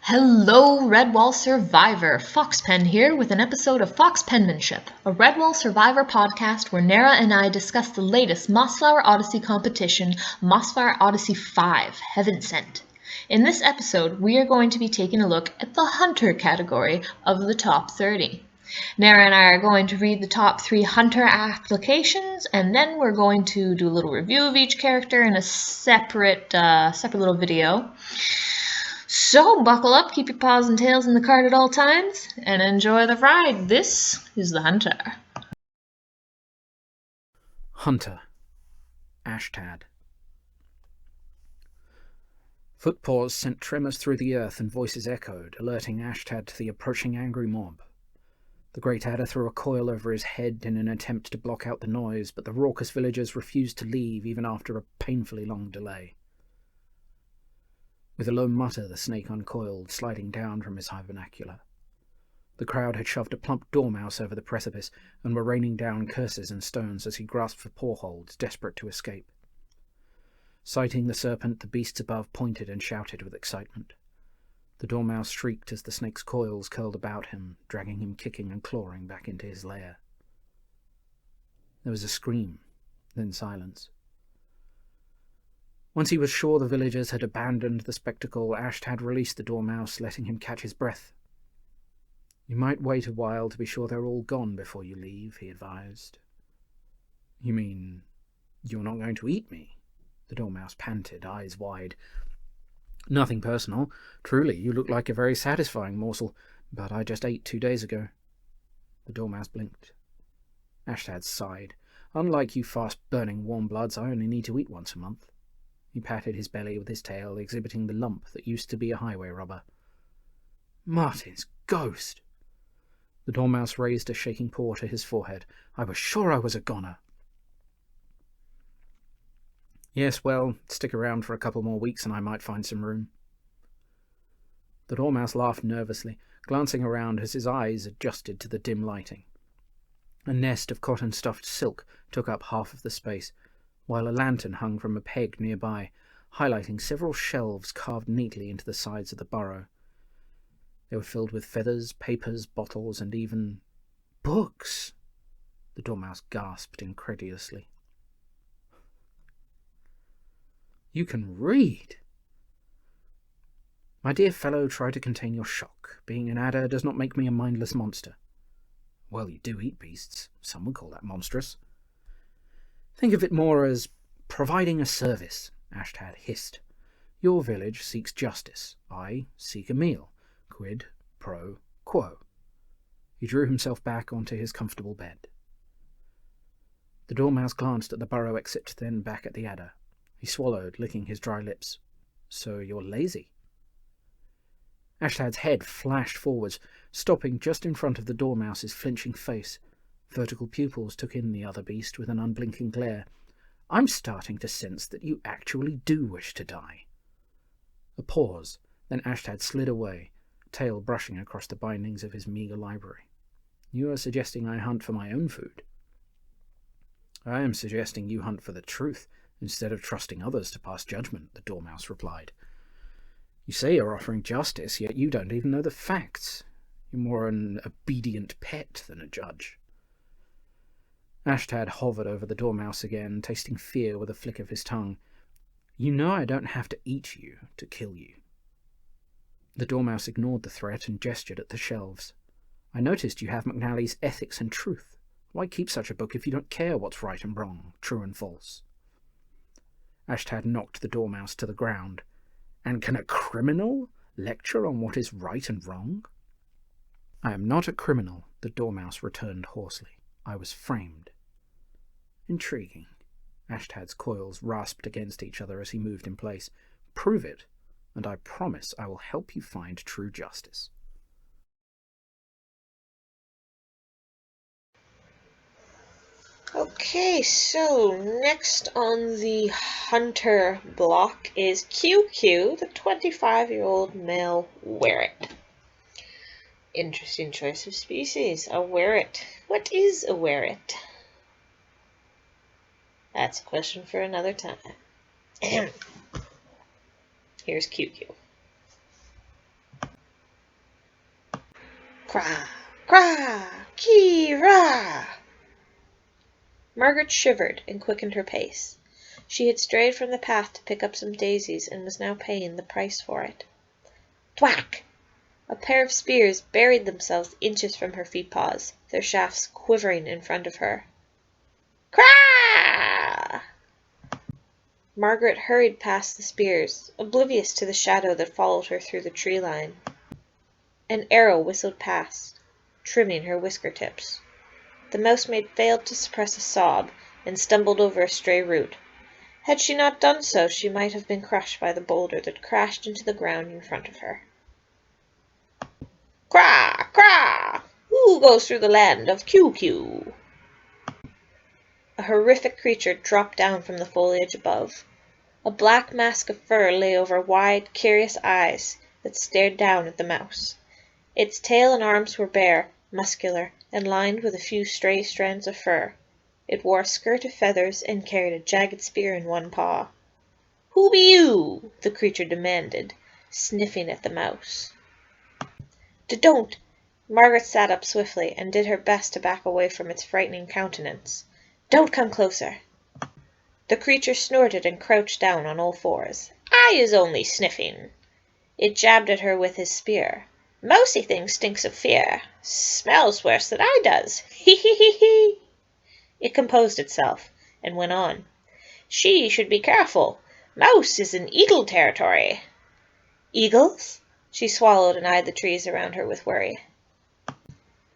Hello, Redwall Survivor! Foxpen here with an episode of Foxpenmanship, a Redwall Survivor podcast where Nara and I discuss the latest Mossflower Odyssey competition, Mossflower Odyssey 5, Heaven Sent. In this episode, we are going to be taking a look at the Hunter category of the top 30. Nara and I are going to read the top 3 Hunter applications, and then we're going to do a little review of each character in a separate little video. So buckle up, keep your paws and tails in the cart at all times, and enjoy the ride. This is the Hunter. Hunter. Ashtad. Footpaws sent tremors through the earth and voices echoed, alerting Ashtad to the approaching angry mob. The great adder threw a coil over his head in an attempt to block out the noise, but the raucous villagers refused to leave even after a painfully long delay. With a low mutter, the snake uncoiled, sliding down from his hibernacular. The crowd had shoved a plump dormouse over the precipice and were raining down curses and stones as he grasped for paw-holds, desperate to escape. Sighting the serpent, the beasts above pointed and shouted with excitement. The dormouse shrieked as the snake's coils curled about him, dragging him kicking and clawing back into his lair. There was a scream, then silence. Once he was sure the villagers had abandoned the spectacle, Ashtad released the dormouse, letting him catch his breath. "You might wait a while to be sure they're all gone before you leave," he advised. "You mean you're not going to eat me?" The dormouse panted, eyes wide. "Nothing personal. Truly, you look like a very satisfying morsel, but I just ate 2 days ago." The dormouse blinked. Ashtad sighed. "Unlike you fast-burning warm-bloods, I only need to eat once a month." He patted his belly with his tail, exhibiting the lump that used to be a highway rubber. "Martin's ghost!" The dormouse raised a shaking paw to his forehead. "I was sure I was a goner." "Yes, well, stick around for a couple more weeks and I might find some room." The dormouse laughed nervously, glancing around as his eyes adjusted to the dim lighting. A nest of cotton-stuffed silk took up half of the space, while a lantern hung from a peg nearby, highlighting several shelves carved neatly into the sides of the burrow. They were filled with feathers, papers, bottles, and even books. The dormouse gasped incredulously. "You can read?" "My dear fellow, try to contain your shock. Being an adder does not make me a mindless monster." "Well, you do eat beasts. Some would call that monstrous." "Think of it more as providing a service," Ashtad hissed. "Your village seeks justice. I seek a meal. Quid pro quo." He drew himself back onto his comfortable bed. The dormouse glanced at the burrow exit, then back at the adder. He swallowed, licking his dry lips. "So you're lazy?" Ashtad's head flashed forwards, stopping just in front of the dormouse's flinching face. Vertical pupils took in the other beast with an unblinking glare. "I'm starting to sense that you actually do wish to die." A pause, then Ashtad slid away, tail brushing across the bindings of his meagre library. "You are suggesting I hunt for my own food?" "I am suggesting you hunt for the truth, instead of trusting others to pass judgment," the dormouse replied. "You say you're offering justice, yet you don't even know the facts. You're more an obedient pet than a judge." Ashtad hovered over the dormouse again, tasting fear with a flick of his tongue. "You know I don't have to eat you to kill you." The dormouse ignored the threat and gestured at the shelves. "I noticed you have McNally's Ethics and Truth. Why keep such a book if you don't care what's right and wrong, true and false?" Ashtad knocked the dormouse to the ground. "And can a criminal lecture on what is right and wrong?" "I am not a criminal," the dormouse returned hoarsely. "I was framed." "Intriguing." Ashtad's coils rasped against each other as he moved in place. "Prove it, and I promise I will help you find true justice." Okay, so next on the Hunter block is Kew Kew, the 25-year-old male Werret. Interesting choice of species, a Werret. What is a Werret? That's a question for another time. Here's Kew Kew. Cra! Cra! Kira! Margaret shivered and quickened her pace. She had strayed from the path to pick up some daisies and was now paying the price for it. Thwack! A pair of spears buried themselves inches from her feet-paws, their shafts quivering in front of her. Cra! Margaret hurried past the spears, oblivious to the shadow that followed her through the tree line. An arrow whistled past, trimming her whisker tips. The mousemaid failed to suppress a sob and stumbled over a stray root. Had she not done so, she might have been crushed by the boulder that crashed into the ground in front of her. Cra! Cra! Who goes through the land of Kew Kew? A horrific creature dropped down from the foliage above. A black mask of fur lay over wide, curious eyes that stared down at the mouse. Its tail and arms were bare, muscular, and lined with a few stray strands of fur. It wore a skirt of feathers and carried a jagged spear in one paw. Who be you? The creature demanded, sniffing at the mouse. Don't! Margaret sat up swiftly and did her best to back away from its frightening countenance. Don't come closer. The creature snorted and crouched down on all fours. I is only sniffing. It jabbed at her with his spear. Mousy thing stinks of fear. Smells worse than I does. Hee hee hee hee. It composed itself, and went on. She should be careful. Mouse is in eagle territory. Eagles? She swallowed and eyed the trees around her with worry.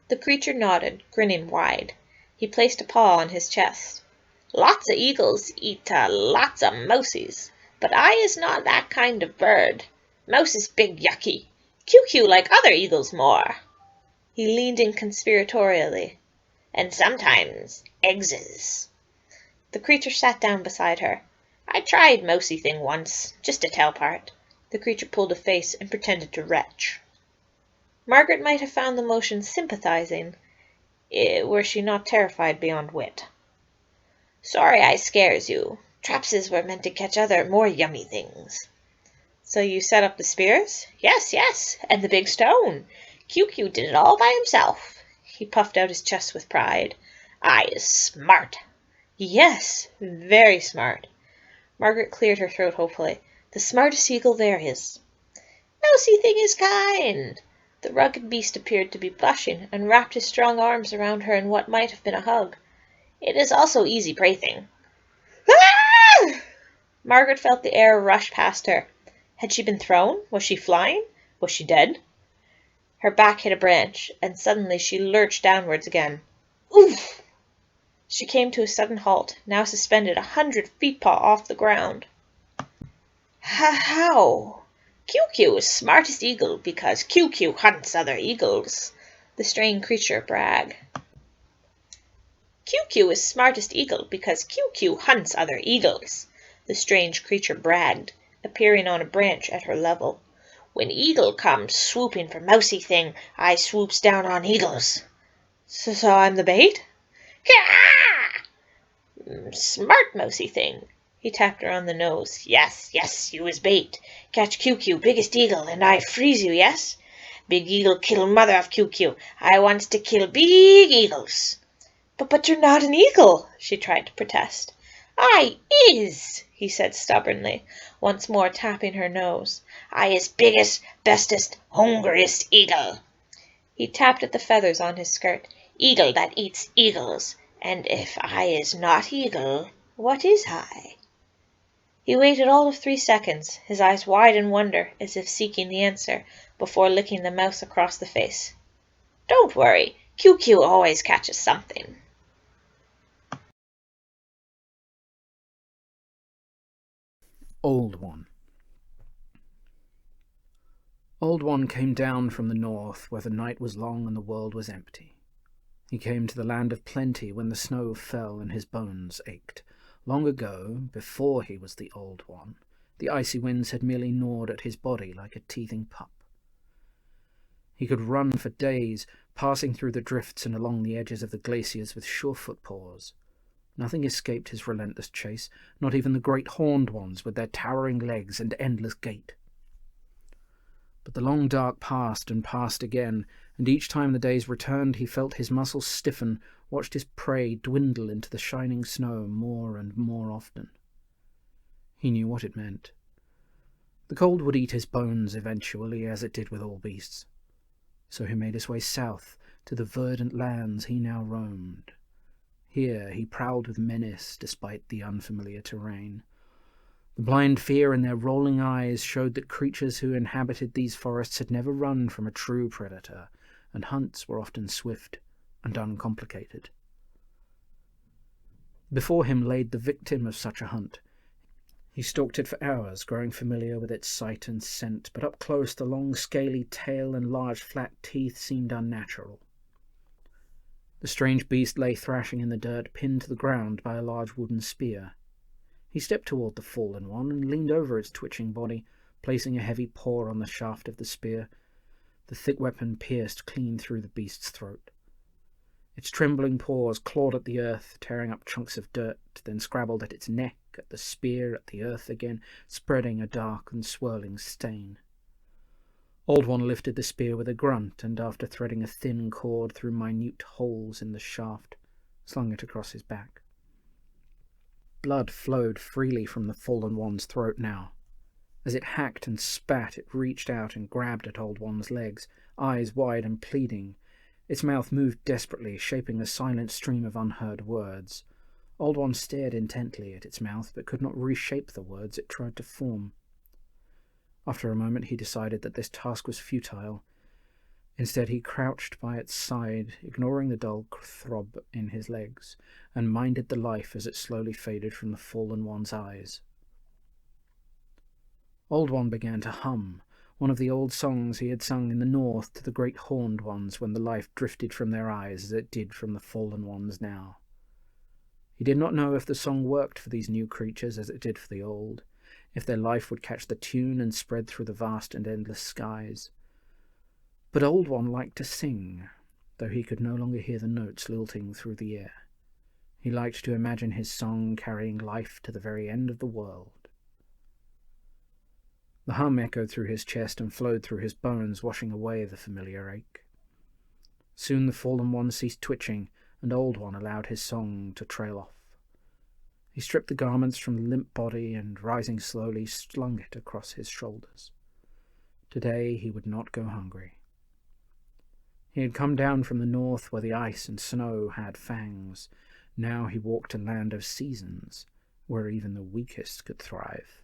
The creature nodded, grinning wide. He placed a paw on his chest. Lots of eagles eat lots of mousies, but I is not that kind of bird. Mouse is big yucky. Kew Kew like other eagles more. He leaned in conspiratorially. And sometimes eggses. The creature sat down beside her. I tried mousy thing once, just to tell part. The creature pulled a face and pretended to retch. Margaret might have found the motion sympathizing, were she not terrified beyond wit. Sorry I scares you. Trapses were meant to catch other, more yummy things. So you set up the spears? Yes, yes, and the big stone. Kew Kew did it all by himself. He puffed out his chest with pride. I is smart. Yes, very smart. Margaret cleared her throat hopefully. The smartest eagle there is. Mousy thing is kind. The rugged beast appeared to be blushing, and wrapped his strong arms around her in what might have been a hug. It is also easy prey-thing. Ah! Margaret felt the air rush past her. Had she been thrown? Was she flying? Was she dead? Her back hit a branch, and suddenly she lurched downwards again. Oof! She came to a sudden halt, now suspended 100 feet-paw off the ground. How? Kew Kew is smartest eagle because Kew Kew hunts other eagles, the strange creature bragged. Kew Kew is smartest eagle because Kew Kew hunts other eagles, the strange creature bragged, appearing on a branch at her level. When eagle comes swooping for mousy thing, I swoops down on eagles. So I'm the bait? Smart mousy thing. He tapped her on the nose. Yes, yes, you is bait. Catch Kew Kew, biggest eagle, and I freeze you, yes? Big eagle kill mother of Kew Kew. I wants to kill big eagles. But you're not an eagle, she tried to protest. I is, he said stubbornly, once more tapping her nose. I is biggest, bestest, hungriest eagle. He tapped at the feathers on his skirt. Eagle that eats eagles. And if I is not eagle, what is I? He waited all of 3 seconds, his eyes wide in wonder, as if seeking the answer, before licking the mouse across the face. Don't worry, Kew Kew always catches something. Old One. Old One came down from the north, where the night was long and the world was empty. He came to the land of plenty when the snow fell and his bones ached. Long ago, before he was the Old One, the icy winds had merely gnawed at his body like a teething pup. He could run for days, passing through the drifts and along the edges of the glaciers with sure footpaws. Nothing escaped his relentless chase, not even the great horned ones with their towering legs and endless gait. But the long dark passed and passed again, and each time the days returned he felt his muscles stiffen, watched his prey dwindle into the shining snow more and more often. He knew what it meant. The cold would eat his bones eventually, as it did with all beasts. So he made his way south to the verdant lands he now roamed. Here he prowled with menace despite the unfamiliar terrain. The blind fear in their rolling eyes showed that creatures who inhabited these forests had never run from a true predator, and hunts were often swift and uncomplicated. Before him laid the victim of such a hunt. He stalked it for hours, growing familiar with its sight and scent, but up close the long scaly tail and large flat teeth seemed unnatural. The strange beast lay thrashing in the dirt, pinned to the ground by a large wooden spear. He stepped toward the fallen one and leaned over its twitching body, placing a heavy paw on the shaft of the spear. The thick weapon pierced clean through the beast's throat. Its trembling paws clawed at the earth, tearing up chunks of dirt, then scrabbled at its neck, at the spear, at the earth again, spreading a dark and swirling stain. Old One lifted the spear with a grunt, and after threading a thin cord through minute holes in the shaft, slung it across his back. Blood flowed freely from the fallen one's throat now. As it hacked and spat, it reached out and grabbed at Old One's legs, eyes wide and pleading. Its mouth moved desperately, shaping a silent stream of unheard words. Old One stared intently at its mouth, but could not reshape the words it tried to form. After a moment he decided that this task was futile. Instead he crouched by its side, ignoring the dull throb in his legs, and minded the life as it slowly faded from the fallen one's eyes. Old One began to hum, one of the old songs he had sung in the north to the great horned ones when the life drifted from their eyes as it did from the fallen ones now. He did not know if the song worked for these new creatures as it did for the old, if their life would catch the tune and spread through the vast and endless skies. But Old One liked to sing, though he could no longer hear the notes lilting through the air. He liked to imagine his song carrying life to the very end of the world. The hum echoed through his chest and flowed through his bones, washing away the familiar ache. Soon the fallen one ceased twitching, and Old One allowed his song to trail off. He stripped the garments from the limp body and, rising slowly, slung it across his shoulders. Today he would not go hungry. He had come down from the north where the ice and snow had fangs. Now he walked a land of seasons, where even the weakest could thrive.